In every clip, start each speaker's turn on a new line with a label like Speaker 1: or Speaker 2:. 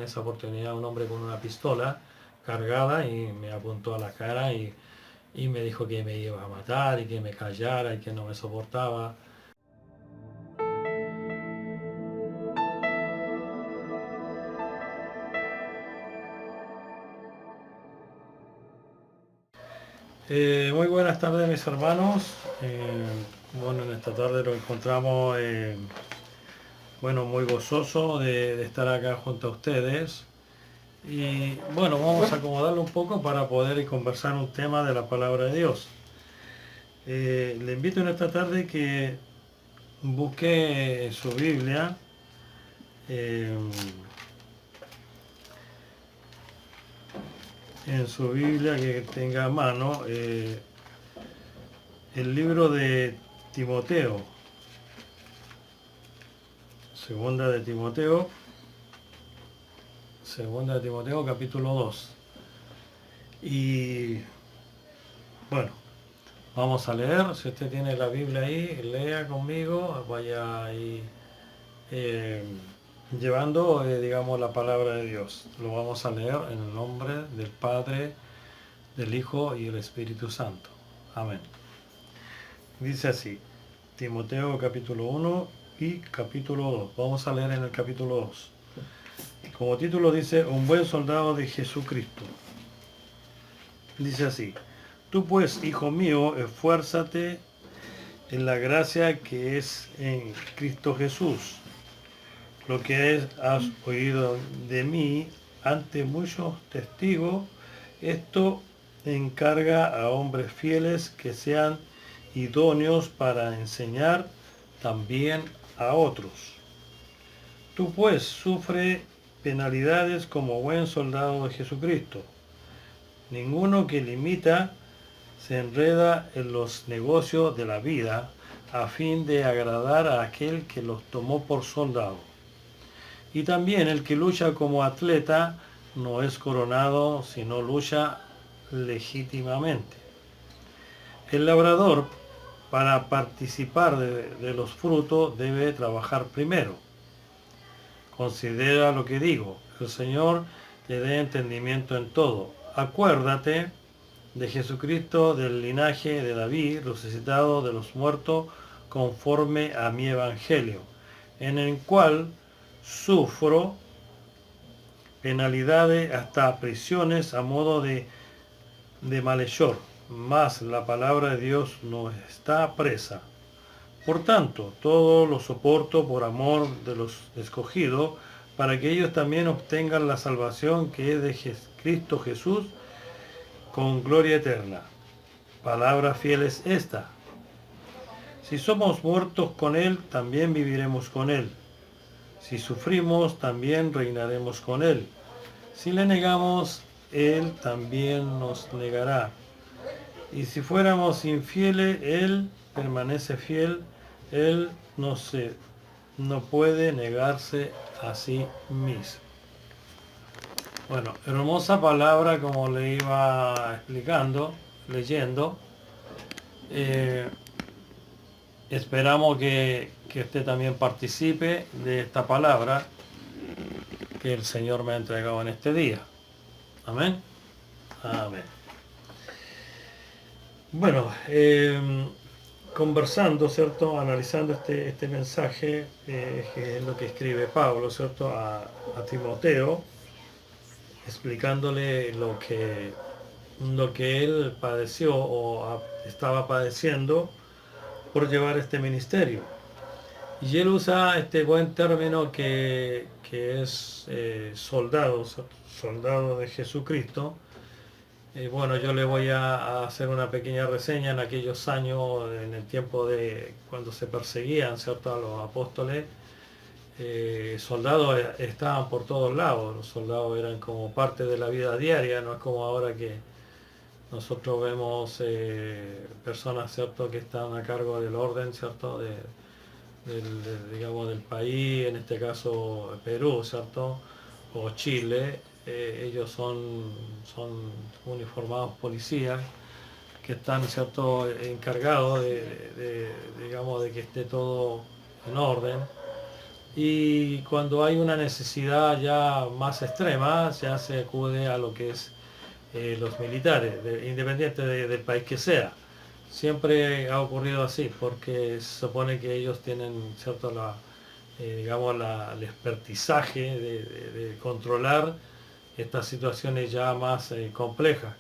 Speaker 1: esa oportunidad un hombre con una pistola cargada y me apuntó a la cara y me dijo que me iba a matar y que me callara y que no me soportaba. Muy buenas tardes, mis hermanos. Bueno, en esta tarde lo encontramos bueno, muy gozoso de estar acá junto a ustedes. Y bueno, vamos a acomodarlo un poco para poder conversar un tema de la palabra de Dios. Le invito en esta tarde que busque su Biblia. En su Biblia que tenga a mano el libro de Timoteo, segunda de Timoteo capítulo 2. Y bueno, vamos a leer. Si usted tiene la Biblia ahí, lea conmigo, vaya ahí llevando, digamos, la palabra de Dios. Lo vamos a leer en el nombre del Padre, del Hijo y del Espíritu Santo. Amén. Dice así, Timoteo capítulo 1 y capítulo 2. Vamos a leer en el capítulo 2. Como título dice, un buen soldado de Jesucristo. Dice así, tú pues, hijo mío, esfuérzate en la gracia que es en Cristo Jesús. Lo que has oído de mí ante muchos testigos, esto encarga a hombres fieles que sean idóneos para enseñar también a otros. Tú pues sufre penalidades como buen soldado de Jesucristo. Ninguno que limita se enreda en los negocios de la vida a fin de agradar a aquel que los tomó por soldado. Y también el que lucha como atleta no es coronado, sino lucha legítimamente. El labrador, para participar de los frutos, debe trabajar primero. Considera lo que digo. El Señor te dé entendimiento en todo. Acuérdate de Jesucristo, del linaje de David, resucitado de los muertos, conforme a mi evangelio, en el cual sufro penalidades hasta prisiones a modo de malhechor, mas la palabra de Dios no está presa. Por tanto, todo lo soporto por amor de los escogidos, para que ellos también obtengan la salvación que es de Cristo Jesús con gloria eterna. Palabra fiel es esta. Si somos muertos con Él, también viviremos con Él. Si sufrimos, también reinaremos con Él. Si le negamos, Él también nos negará. Y si fuéramos infieles, Él permanece fiel. Él no puede negarse a sí mismo. Bueno, hermosa palabra como le iba explicando, leyendo. Esperamos que usted también participe de esta palabra que el Señor me ha entregado en este día. Amén. Amén. Bueno, conversando, ¿cierto? Analizando este mensaje, que es lo que escribe Pablo, ¿cierto? A Timoteo, explicándole lo que él padeció o estaba padeciendo por llevar este ministerio. Y él usa este buen término que es soldado de Jesucristo. Bueno, yo le voy a hacer una pequeña reseña en aquellos años, en el tiempo de cuando se perseguían, ¿cierto?, a los apóstoles. Soldados estaban por todos lados, los soldados eran como parte de la vida diaria, no es como ahora que nosotros vemos personas, ¿cierto?, que están a cargo del orden, ¿cierto?, digamos, del país, en este caso Perú, ¿cierto?, o Chile. Ellos son uniformados policías que están, ¿cierto?, encargados digamos, de que esté todo en orden. y cuando hay una necesidad ya más extrema, ya se acude a lo que es los militares, independiente del país que sea. Siempre ha ocurrido así, porque se supone que ellos tienen, ¿cierto?, digamos, el expertizaje de controlar estas situaciones ya más complejas.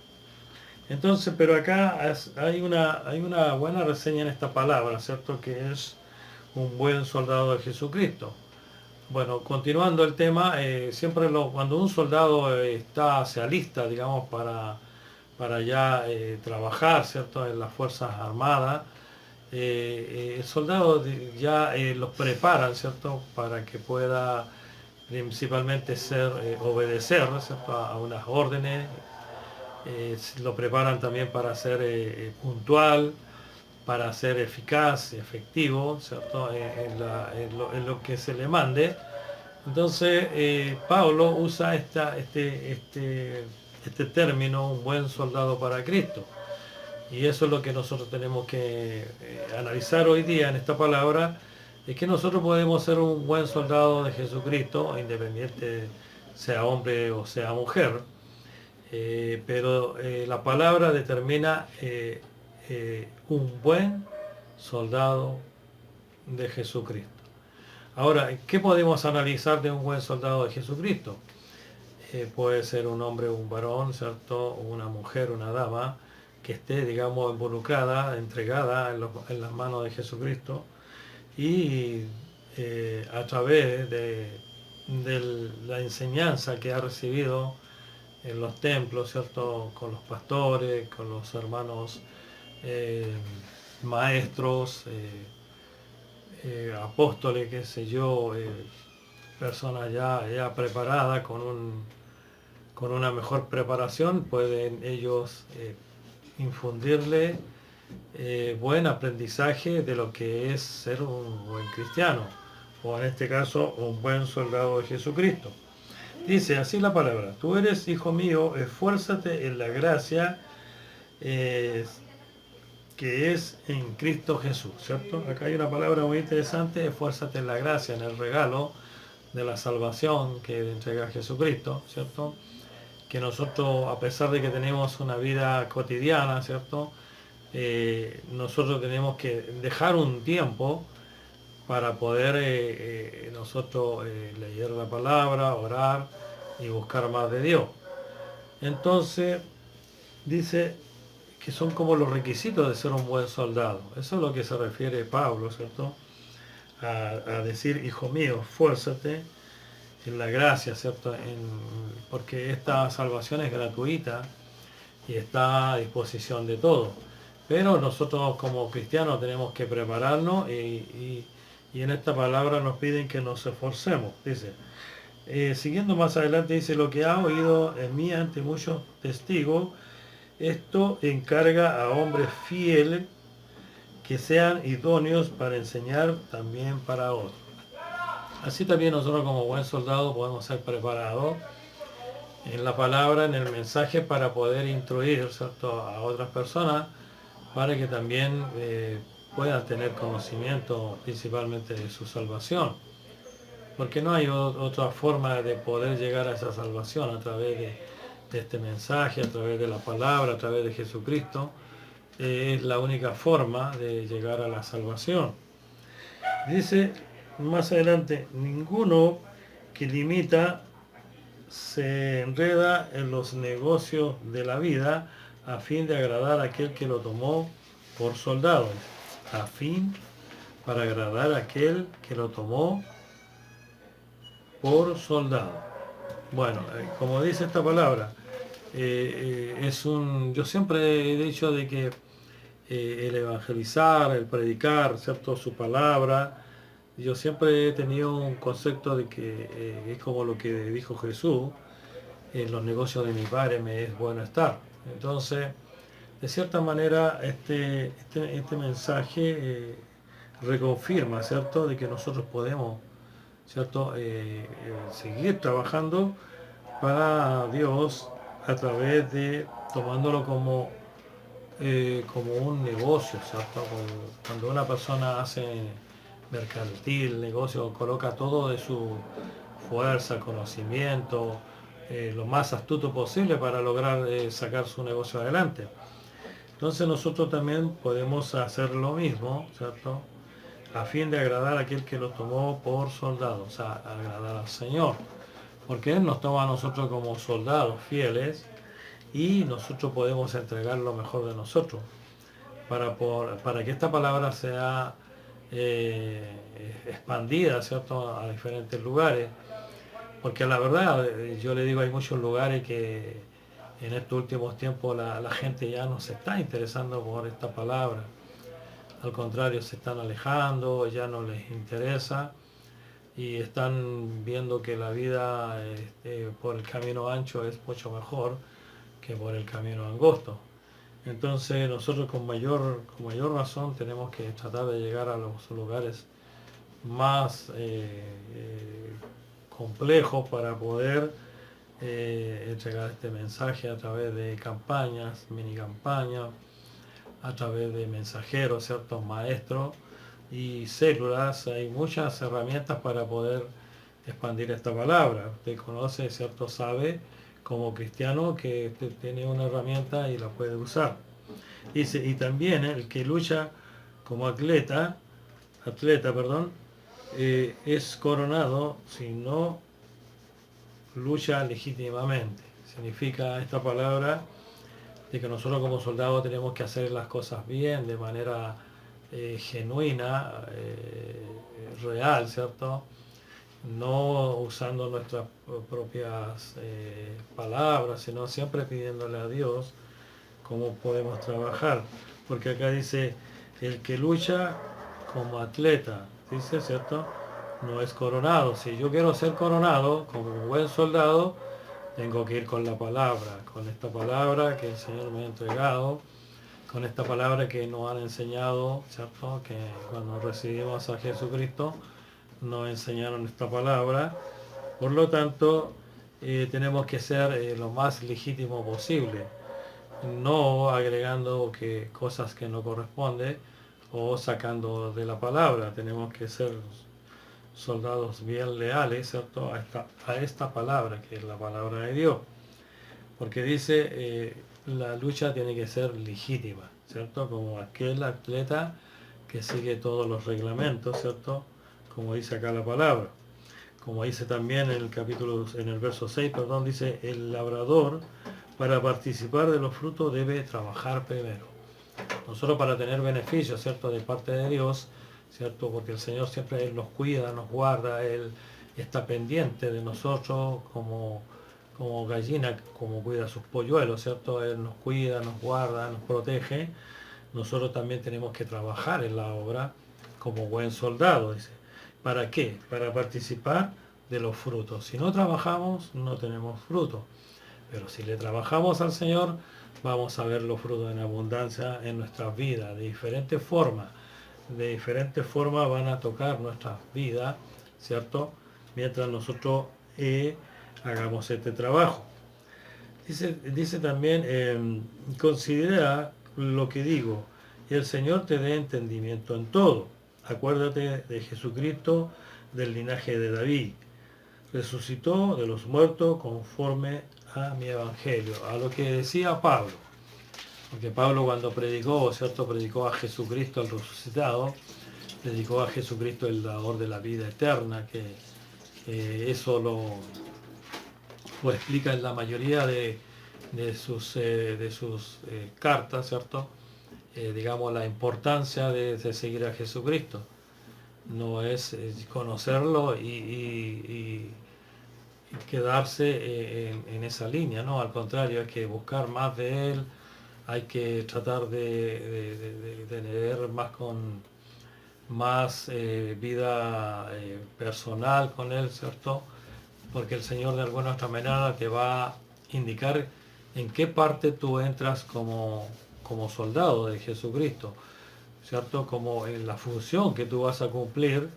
Speaker 1: Entonces, pero acá hay una buena reseña en esta palabra, ¿cierto?, que es un buen soldado de Jesucristo. Bueno, continuando el tema, siempre cuando un soldado se alista, digamos, para ya trabajar, ¿cierto?, en las Fuerzas Armadas, el soldado ya los preparan, ¿cierto?, para que pueda principalmente obedecer, ¿cierto?, a unas órdenes. Lo preparan también para ser puntual, para ser eficaz, efectivo, ¿cierto?, en lo que se le mande. Entonces, Pablo usa este término, un buen soldado para Cristo. Y eso es lo que nosotros tenemos que analizar hoy día en esta palabra, es que nosotros podemos ser un buen soldado de Jesucristo, independiente sea hombre o sea mujer, pero la palabra determina un buen soldado de Jesucristo. Ahora, ¿qué podemos analizar de un buen soldado de Jesucristo? Puede ser un hombre, un varón, ¿cierto?, una mujer, una dama, que esté, digamos, involucrada, entregada en las manos de Jesucristo y a través de la enseñanza que ha recibido en los templos, ¿cierto?, con los pastores, con los hermanos eh, maestros, apóstoles, qué sé yo, personas ya preparadas con una mejor preparación, pueden ellos infundirle buen aprendizaje de lo que es ser un buen cristiano, o en este caso un buen soldado de Jesucristo. Dice así la palabra: tú eres hijo mío, esfuérzate en la gracia que es en Cristo Jesús, ¿cierto? Acá hay una palabra muy interesante: esfuérzate en la gracia, en el regalo de la salvación que entrega Jesucristo, ¿cierto? Que nosotros, a pesar de que tenemos una vida cotidiana, ¿cierto?, nosotros tenemos que dejar un tiempo para poder nosotros leer la palabra, orar y buscar más de Dios. Entonces, dice que son como los requisitos de ser un buen soldado. Eso es lo que se refiere Pablo, ¿cierto?, a decir: hijo mío, esfuérzate en la gracia, ¿cierto?, porque esta salvación es gratuita y está a disposición de todos. Pero nosotros como cristianos tenemos que prepararnos y en esta palabra nos piden que nos esforcemos. Dice, siguiendo más adelante, dice: lo que ha oído en mí ante muchos testigos, esto encarga a hombres fieles que sean idóneos para enseñar también para otros. Así también nosotros como buen soldado podemos ser preparados en la palabra, en el mensaje, para poder instruir, ¿cierto?, a otras personas, para que también puedan tener conocimiento principalmente de su salvación. Porque no hay otra forma de poder llegar a esa salvación a través de este mensaje, a través de la palabra, a través de Jesucristo. Es la única forma de llegar a la salvación. Dice más adelante: ninguno que limita se enreda en los negocios de la vida a fin de agradar a aquel que lo tomó por soldado. A fin para agradar a aquel que lo tomó por soldado. Bueno, como dice esta palabra, yo siempre he dicho de que el evangelizar, el predicar, ¿cierto?, su palabra, yo siempre he tenido un concepto de que es como lo que dijo Jesús: en los negocios de mi Padre me es bueno estar. Entonces, de cierta manera, este mensaje reconfirma, ¿cierto?, de que nosotros podemos, ¿cierto?, seguir trabajando para Dios a través de tomándolo como un negocio, ¿cierto? Cuando una persona hace mercantil, negocio, coloca todo de su fuerza, conocimiento, lo más astuto posible para lograr sacar su negocio adelante. Entonces nosotros también podemos hacer lo mismo, ¿cierto? A fin de agradar a aquel que lo tomó por soldado, o sea, agradar al Señor. Porque Él nos toma a nosotros como soldados fieles y nosotros podemos entregar lo mejor de nosotros para que esta palabra sea expandida, ¿cierto?, a diferentes lugares. Porque la verdad, yo le digo, hay muchos lugares que en estos últimos tiempos la gente ya no se está interesando por esta palabra. Al contrario, se están alejando, ya no les interesa y están viendo que la vida por el camino ancho es mucho mejor que por el camino angosto. Entonces nosotros con mayor razón tenemos que tratar de llegar a los lugares más complejos para poder entregar este mensaje a través de campañas, mini campañas, a través de mensajeros, ciertos maestros y células. Hay muchas herramientas para poder expandir esta palabra. Usted conoce, cierto, sabe como cristiano que usted tiene una herramienta y la puede usar. Y también el que lucha como atleta, perdón, es coronado si no lucha legítimamente. Significa esta palabra de que nosotros como soldados tenemos que hacer las cosas bien, de manera genuina, real, ¿cierto? No usando nuestras propias palabras, sino siempre pidiéndole a Dios cómo podemos trabajar. Porque acá dice, el que lucha como atleta, dice, ¿cierto? No es coronado. Si yo quiero ser coronado como un buen soldado, tengo que ir con la palabra, con esta palabra que el Señor me ha entregado, con esta palabra que nos han enseñado, ¿cierto? Que cuando recibimos a Jesucristo nos enseñaron esta palabra. Por lo tanto, tenemos que ser lo más legítimo posible, no agregando cosas que no corresponden o sacando de la palabra. Tenemos que ser soldados bien leales, ¿cierto?, a esta palabra, que es la palabra de Dios. Porque dice, la lucha tiene que ser legítima, ¿cierto? Como aquel atleta que sigue todos los reglamentos, ¿cierto? Como dice acá la palabra. Como dice también en el capítulo, en el verso 6, perdón, dice, el labrador para participar de los frutos debe trabajar primero. Nosotros para tener beneficios, ¿cierto?, de parte de Dios, ¿cierto? Porque el Señor siempre Él nos cuida, nos guarda, Él está pendiente de nosotros como gallina, como cuida a sus polluelos, ¿cierto? Él nos cuida, nos guarda, nos protege. Nosotros también tenemos que trabajar en la obra como buen soldado, dice. ¿Para qué? Para participar de los frutos. Si no trabajamos, no tenemos fruto. Pero si le trabajamos al Señor, vamos a ver los frutos en abundancia en nuestras vidas, de diferentes formas. De diferentes formas van a tocar nuestras vidas, ¿cierto? Mientras nosotros hagamos este trabajo. Dice también, considera lo que digo, y el Señor te dé entendimiento en todo. Acuérdate de Jesucristo, del linaje de David. Resucitó de los muertos conforme a mi evangelio, a lo que decía Pablo. Porque Pablo cuando predicó, ¿cierto?, predicó a Jesucristo el resucitado, predicó a Jesucristo el dador de la vida eterna, que eso lo explica en la mayoría de sus cartas, ¿cierto? Digamos, la importancia de seguir a Jesucristo. No es conocerlo y quedarse en esa línea, ¿no? Al contrario, hay que buscar más de Él, hay que tratar de tener más vida personal con Él, ¿cierto? Porque el Señor de alguna otra manera te va a indicar en qué parte tú entras como soldado de Jesucristo, ¿cierto? Como en la función que tú vas a cumplir,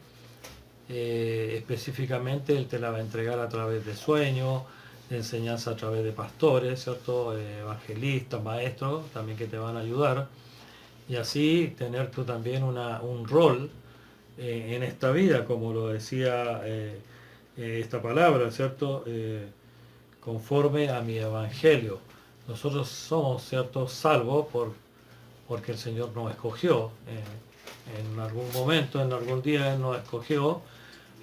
Speaker 1: específicamente Él te la va a entregar a través de sueños, de enseñanza a través de pastores, ¿cierto? Evangelistas, maestros, también que te van a ayudar, y así tener tú también un rol en esta vida, como lo decía esta palabra, ¿cierto? Conforme a mi evangelio. Nosotros somos, ¿cierto?, salvos porque el Señor nos escogió. En algún momento, en algún día Él nos escogió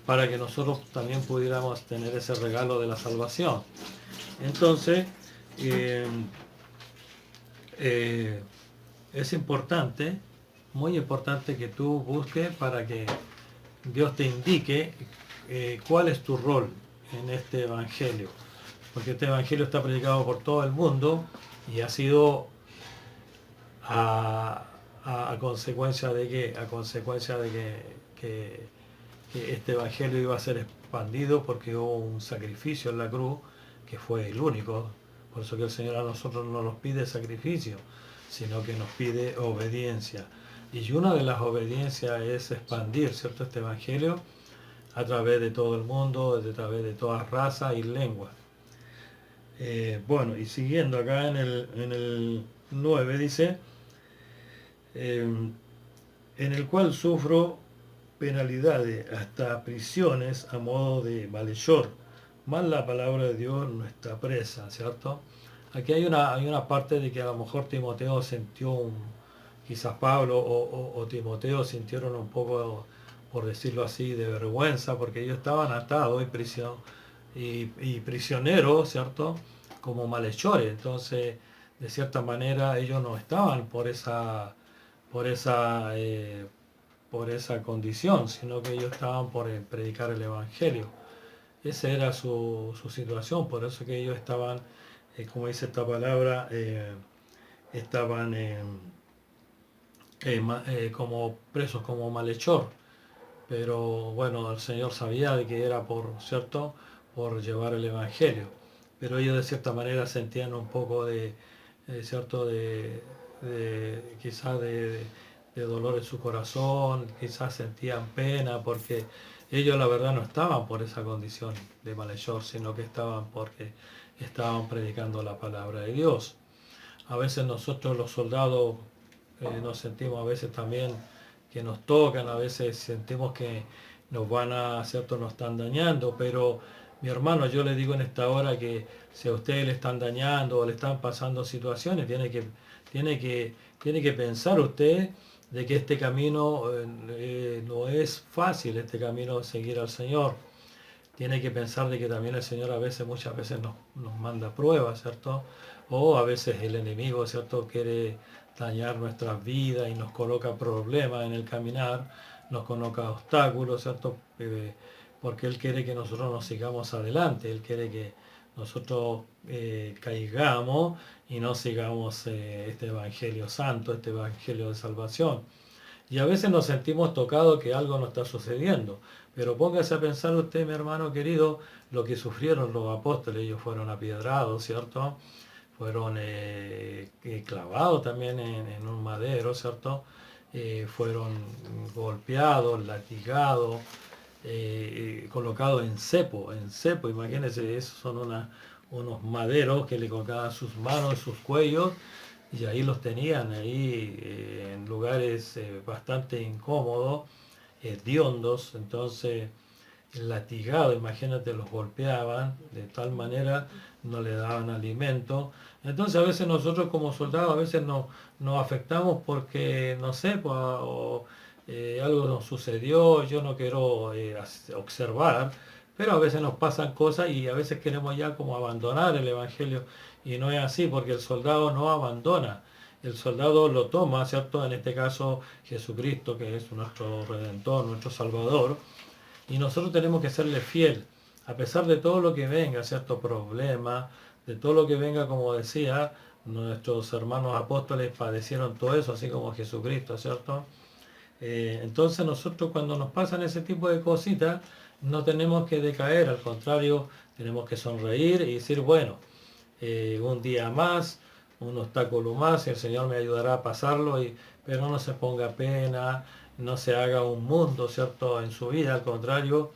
Speaker 1: para que nosotros también pudiéramos tener ese regalo de la salvación. Entonces, eh, eh, es importante, muy importante que tú busques para que Dios te indique cuál es tu rol en este evangelio. Porque este evangelio está predicado por todo el mundo y ha sido a, a consecuencia de que, que este evangelio iba a ser expandido porque hubo un sacrificio en la cruz que fue el único. Por eso que el Señor a nosotros no nos pide sacrificio, sino que nos pide obediencia. Y una de las obediencias es expandir, ¿cierto?, este evangelio a través de todo el mundo, a través de todas razas y lenguas. Bueno, y siguiendo acá en el 9 dice, en el cual sufro penalidades, hasta prisiones a modo de malhechor, más la palabra de Dios no está presa, ¿cierto? Aquí hay una parte de que a lo mejor Timoteo sintió quizás Pablo o Timoteo sintieron un poco, por decirlo así, de vergüenza, porque ellos estaban atados y prisioneros, ¿cierto?, como malhechores. Entonces, de cierta manera, ellos no estaban por esa, por esa condición, sino que ellos estaban por predicar el Evangelio. Esa era su situación, por eso que ellos estaban, como dice esta palabra, estaban como presos, como malhechor. Pero bueno, el Señor sabía de que era por, ¿cierto?, por llevar el Evangelio. Pero ellos de cierta manera sentían un poco ¿cierto?, quizás de dolor en su corazón, quizás sentían pena porque ellos la verdad no estaban por esa condición de malhechor, sino que estaban porque estaban predicando la palabra de Dios. A veces nosotros los soldados nos sentimos a veces también que nos tocan, a veces sentimos que nos van a, ¿cierto?, nos están dañando, pero mi hermano, yo le digo en esta hora que si a ustedes le están dañando o le están pasando situaciones, tiene que pensar usted de que este camino no es fácil, este camino seguir al Señor. Tiene que pensar de que también el Señor a veces, muchas veces nos manda pruebas, ¿cierto? O a veces el enemigo, ¿cierto?, quiere dañar nuestras vidas y nos coloca problemas en el caminar, nos coloca obstáculos, ¿cierto? Porque Él quiere que nosotros nos sigamos adelante, Él quiere que nosotros caigamos y no sigamos este Evangelio santo, este Evangelio de salvación. Y a veces nos sentimos tocados que algo nos está sucediendo. Pero póngase a pensar usted, mi hermano querido, lo que sufrieron los apóstoles. Ellos fueron apiedrados, ¿cierto? Fueron clavados también en un madero, ¿cierto? Fueron golpeados, latigados, colocados en cepo. Imagínense, esos son unos maderos que le colocaban sus manos, sus cuellos, y ahí los tenían, ahí en lugares bastante incómodos, hediondos. Entonces latigado, imagínate, los golpeaban de tal manera, no le daban alimento. Entonces a veces nosotros como soldados a veces nos afectamos porque, no sé, pues, algo nos sucedió, yo no quiero observar, pero a veces nos pasan cosas y a veces queremos ya como abandonar el Evangelio, y no es así, porque el soldado no abandona. El soldado lo toma, ¿cierto? En este caso Jesucristo, que es nuestro Redentor, nuestro Salvador, y nosotros tenemos que serle fiel, a pesar de todo lo que venga, cierto problema, de todo lo que venga, como decía, nuestros hermanos apóstoles padecieron todo eso, así como Jesucristo, ¿cierto? Entonces nosotros cuando nos pasan ese tipo de cositas, no tenemos que decaer, al contrario, tenemos que sonreír y decir, bueno, un día más, un obstáculo más, y el Señor me ayudará a pasarlo, pero no se ponga pena, no se haga un mundo, ¿cierto?, en su vida, al contrario,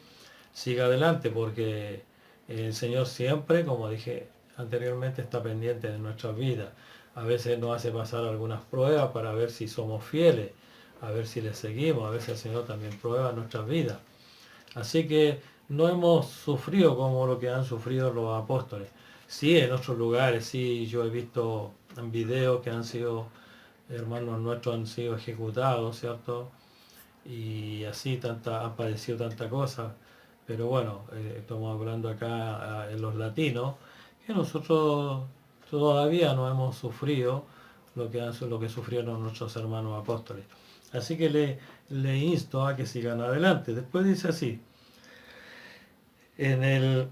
Speaker 1: siga adelante, porque el Señor siempre, como dije anteriormente, está pendiente de nuestras vidas. A veces nos hace pasar algunas pruebas para ver si somos fieles. a ver si le seguimos, a ver si el Señor también prueba nuestras vidas. Así que no hemos sufrido como lo que han sufrido los apóstoles. Sí, en otros lugares, sí, yo he visto en videos que han sido, hermanos nuestros han sido ejecutados, ¿cierto? Y así han padecido tanta cosa. Pero bueno, estamos hablando acá en los latinos, que nosotros todavía no hemos sufrido lo que sufrieron nuestros hermanos apóstoles. Así que le insto a que sigan adelante. Después dice así, en el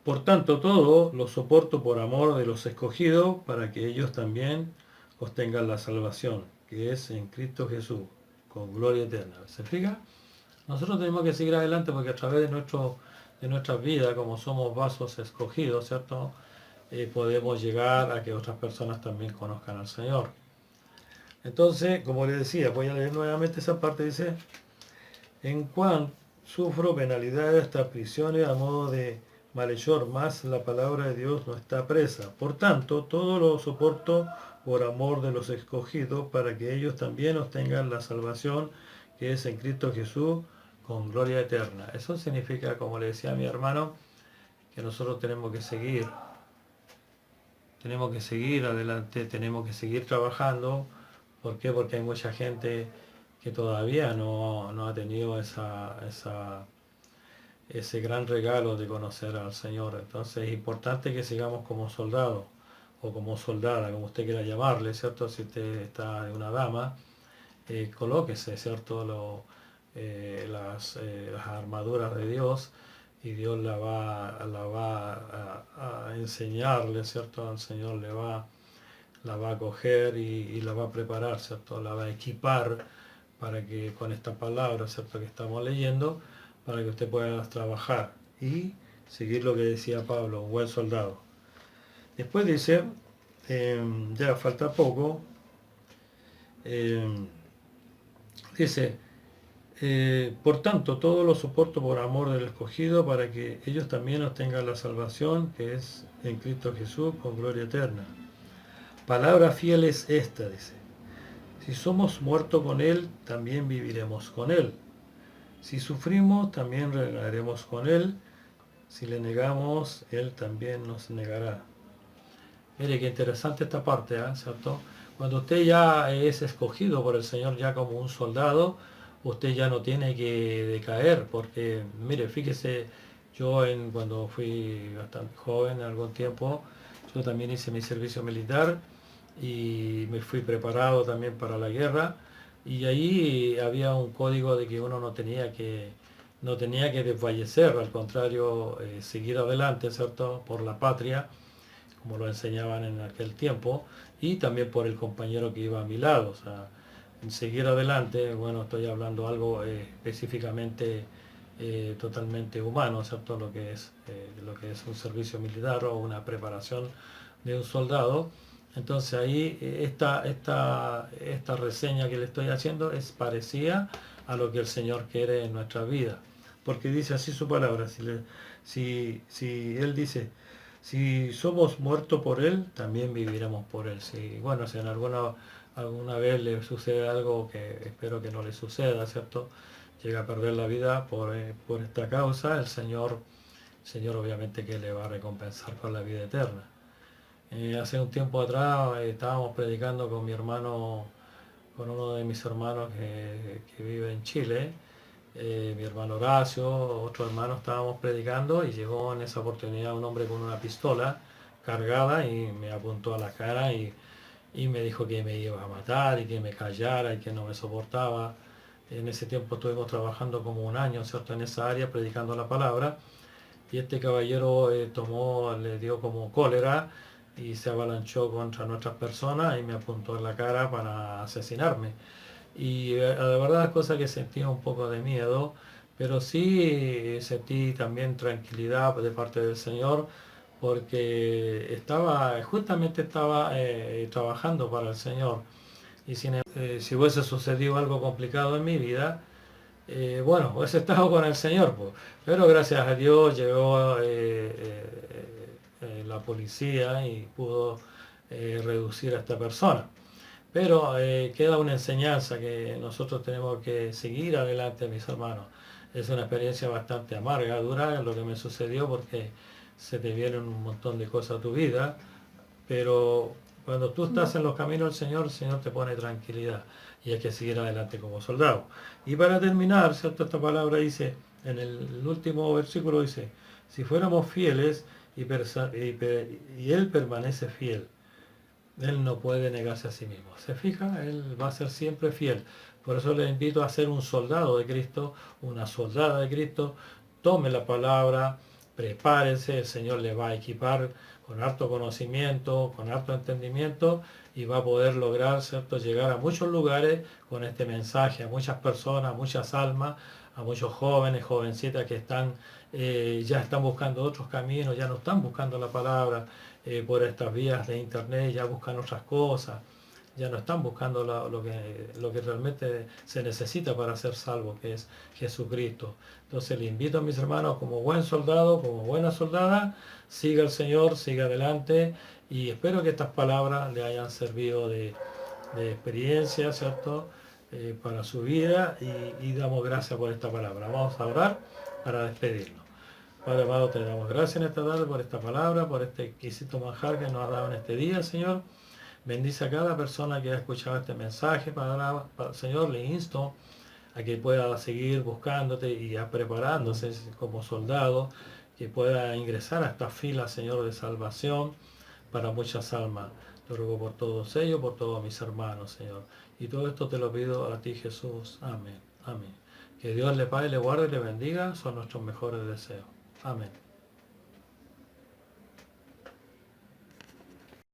Speaker 1: por tanto todo lo soporto por amor de los escogidos, para que ellos también obtengan la salvación, que es en Cristo Jesús, con gloria eterna. ¿Se fija? Nosotros tenemos que seguir adelante porque a través de nuestras vidas, como somos vasos escogidos, ¿cierto? Podemos llegar a que otras personas también conozcan al Señor. Entonces, como les decía, voy a leer nuevamente esa parte, dice, en cuanto sufro penalidades hasta prisiones a modo de malhechor, más la palabra de Dios no está presa. Por tanto, todo lo soporto por amor de los escogidos, para que ellos también obtengan la salvación que es en Cristo Jesús, con gloria eterna. Eso significa, como le decía a mi hermano, que nosotros tenemos que seguir adelante, tenemos que seguir trabajando. ¿Por qué? Porque hay mucha gente que todavía no ha tenido ese gran regalo de conocer al Señor. Entonces es importante que sigamos como soldados o como soldada, como usted quiera llamarle, ¿cierto? Si usted está en una dama, colóquese, ¿cierto? Las armaduras de Dios, y Dios la va a enseñarle, ¿cierto? El Señor la va a coger y la va a preparar, ¿cierto? La va a equipar para que con esta palabra, ¿cierto? Que estamos leyendo, para que usted pueda trabajar y seguir lo que decía Pablo, un buen soldado. Después dice, ya falta poco, dice, por tanto, todo lo soporto por amor del escogido, para que ellos también obtengan la salvación que es en Cristo Jesús, con gloria eterna. Palabra fiel es esta, dice. Si somos muertos con Él, también viviremos con Él. Si sufrimos, también reinaremos con Él. Si le negamos, Él también nos negará. Mire qué interesante esta parte, ¿cierto? Cuando usted ya es escogido por el Señor ya como un soldado, usted ya no tiene que decaer, porque, mire, fíjese, cuando fui bastante joven, en algún tiempo, yo también hice mi servicio militar y me fui preparado también para la guerra, y ahí había un código de que uno no tenía que desfallecer, al contrario, seguir adelante, ¿cierto? Por la patria, como lo enseñaban en aquel tiempo, y también por el compañero que iba a mi lado. O sea, en seguir adelante, bueno, estoy hablando algo específicamente totalmente humano, ¿cierto? Lo que es un servicio militar o una preparación de un soldado. Entonces ahí esta reseña que le estoy haciendo es parecida a lo que el Señor quiere en nuestra vida. Porque dice así su palabra. Si Él dice, si somos muertos por Él, también viviremos por Él. Bueno, si en alguna vez le sucede algo, que espero que no le suceda, ¿cierto? Llega a perder la vida por esta causa, el Señor obviamente que le va a recompensar con la vida eterna. Hace un tiempo atrás estábamos predicando con mi hermano, con uno de mis hermanos que vive en Chile, mi hermano Horacio, otro hermano, estábamos predicando y llegó en esa oportunidad un hombre con una pistola cargada y me apuntó a la cara y me dijo que me iba a matar y que me callara y que no me soportaba. En ese tiempo estuvimos trabajando como un año, ¿cierto? En esa área, predicando la palabra, y este caballero le dio como cólera y se avalanchó contra nuestras personas y me apuntó en la cara para asesinarme. Y la verdad es cosa que sentí un poco de miedo, pero sí sentí también tranquilidad de parte del Señor, porque justamente estaba trabajando para el Señor. Y si hubiese sucedido algo complicado en mi vida, bueno, hubiese estado con el Señor, pues. Pero gracias a Dios llegó la policía y pudo reducir a esta persona. Pero queda una enseñanza que nosotros tenemos que seguir adelante, mis hermanos. Es una experiencia bastante amarga, dura, lo que me sucedió, porque se te vienen un montón de cosas a tu vida, pero cuando tú estás en los caminos del Señor, el Señor te pone tranquilidad y hay que seguir adelante como soldado. Y para terminar, ¿cierto? Esta palabra dice, en el último versículo dice, si fuéramos fieles y Él permanece fiel, Él no puede negarse a sí mismo. ¿Se fija? Él va a ser siempre fiel. Por eso le invito a ser un soldado de Cristo, una soldada de Cristo. Tome la palabra, prepárese, el Señor le va a equipar con harto conocimiento, con harto entendimiento y va a poder lograr, ¿cierto?, llegar a muchos lugares con este mensaje, a muchas personas, a muchas almas, a muchos jóvenes, jovencitas que ya están buscando otros caminos, ya no están buscando la palabra por estas vías de internet, ya buscan otras cosas, ya no están buscando lo que realmente se necesita para ser salvo, que es Jesucristo. Entonces le invito a mis hermanos, como buen soldado, como buena soldada, siga el Señor, siga adelante y espero que estas palabras le hayan servido de experiencia, ¿cierto? Para su vida y damos gracias por esta palabra. Vamos a orar para despedirnos. Padre amado, te damos gracias en esta tarde por esta palabra, por este exquisito manjar que nos ha dado en este día, Señor. Bendice a cada persona que ha escuchado este mensaje, Señor, le insto a que pueda seguir buscándote y a preparándose como soldado, que pueda ingresar a esta fila, Señor, de salvación para muchas almas. Te ruego por todos ellos, por todos mis hermanos, Señor. Y todo esto te lo pido a ti, Jesús. Amén. Amén. Que Dios le pague, le guarde y le bendiga. Son nuestros mejores deseos. Amén.